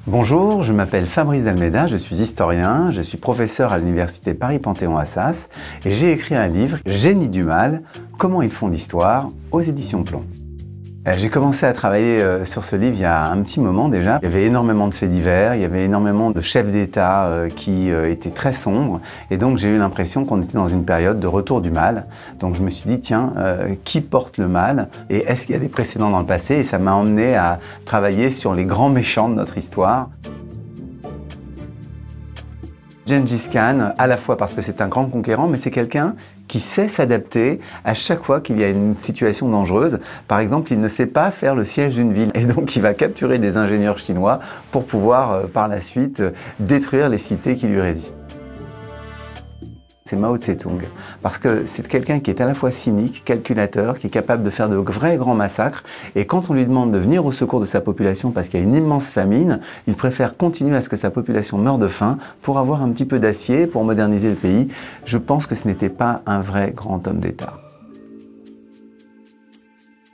Bonjour, je m'appelle Fabrice Dalméda, je suis historien, je suis professeur à l'université Paris-Panthéon-Assas et j'ai écrit un livre, Génie du mal, comment ils font l'histoire, aux éditions Plomb. J'ai commencé à travailler sur ce livre il y a un petit moment déjà. Il y avait énormément de faits divers, il y avait énormément de chefs d'État qui étaient très sombres et donc j'ai eu l'impression qu'on était dans une période de retour du mal. Donc je me suis dit, tiens, qui porte le mal et est-ce qu'il y a des précédents dans le passé? Et ça m'a emmené à travailler sur les grands méchants de notre histoire. Gengis Khan, à la fois parce que c'est un grand conquérant, mais c'est quelqu'un qui sait s'adapter à chaque fois qu'il y a une situation dangereuse. Par exemple, il ne sait pas faire le siège d'une ville et donc il va capturer des ingénieurs chinois pour pouvoir par la suite détruire les cités qui lui résistent. C'est Mao Tse-tung, parce que c'est quelqu'un qui est à la fois cynique, calculateur, qui est capable de faire de vrais grands massacres, et quand on lui demande de venir au secours de sa population parce qu'il y a une immense famine, il préfère continuer à ce que sa population meure de faim pour avoir un petit peu d'acier, pour moderniser le pays. Je pense que ce n'était pas un vrai grand homme d'État.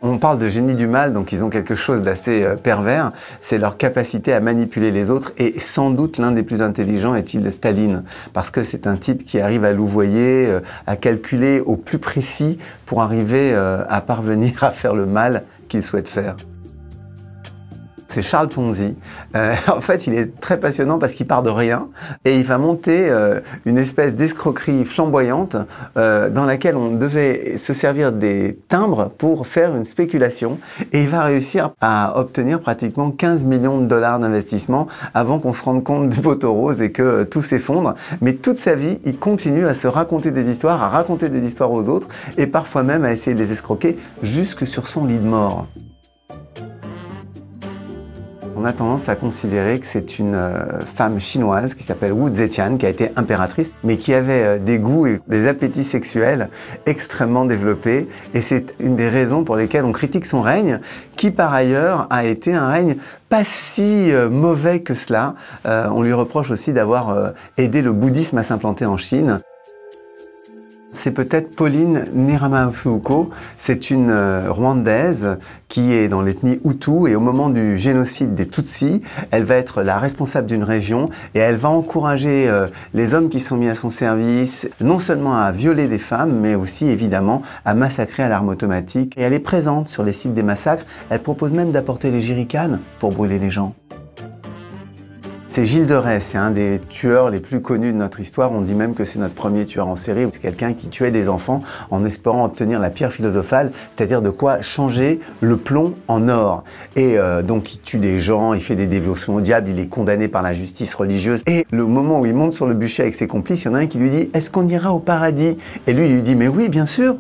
On parle de génie du mal, donc ils ont quelque chose d'assez pervers, c'est leur capacité à manipuler les autres, et sans doute l'un des plus intelligents est-il Staline, parce que c'est un type qui arrive à louvoyer, à calculer au plus précis pour arriver à parvenir à faire le mal qu'il souhaite faire. C'est Charles Ponzi. En fait, il est très passionnant parce qu'il part de rien et il va monter une espèce d'escroquerie flamboyante dans laquelle on devait se servir des timbres pour faire une spéculation et il va réussir à obtenir pratiquement 15 millions de dollars d'investissement avant qu'on se rende compte du poteau rose et que tout s'effondre. Mais toute sa vie, il continue à se raconter des histoires, à raconter des histoires aux autres et parfois même à essayer de les escroquer jusque sur son lit de mort. On a tendance à considérer que c'est une femme chinoise qui s'appelle Wu Zetian, qui a été impératrice, mais qui avait des goûts et des appétits sexuels extrêmement développés. Et c'est une des raisons pour lesquelles on critique son règne, qui par ailleurs a été un règne pas si mauvais que cela. On lui reproche aussi d'avoir aidé le bouddhisme à s'implanter en Chine. C'est peut-être Pauline Nyiramasuhuko, c'est une Rwandaise qui est dans l'ethnie Hutu et au moment du génocide des Tutsis, elle va être la responsable d'une région et elle va encourager les hommes qui sont mis à son service non seulement à violer des femmes mais aussi évidemment à massacrer à l'arme automatique. Et elle est présente sur les sites des massacres, elle propose même d'apporter les jerrycans pour brûler les gens. C'est Gilles de Rais, c'est un des tueurs les plus connus de notre histoire. On dit même que c'est notre premier tueur en série. C'est quelqu'un qui tuait des enfants en espérant obtenir la pierre philosophale, c'est-à-dire de quoi changer le plomb en or. Et donc il tue des gens, il fait des dévotions au diable, il est condamné par la justice religieuse. Et le moment où il monte sur le bûcher avec ses complices, il y en a un qui lui dit « Est-ce qu'on ira au paradis ?» Et lui, il lui dit « Mais oui, bien sûr !»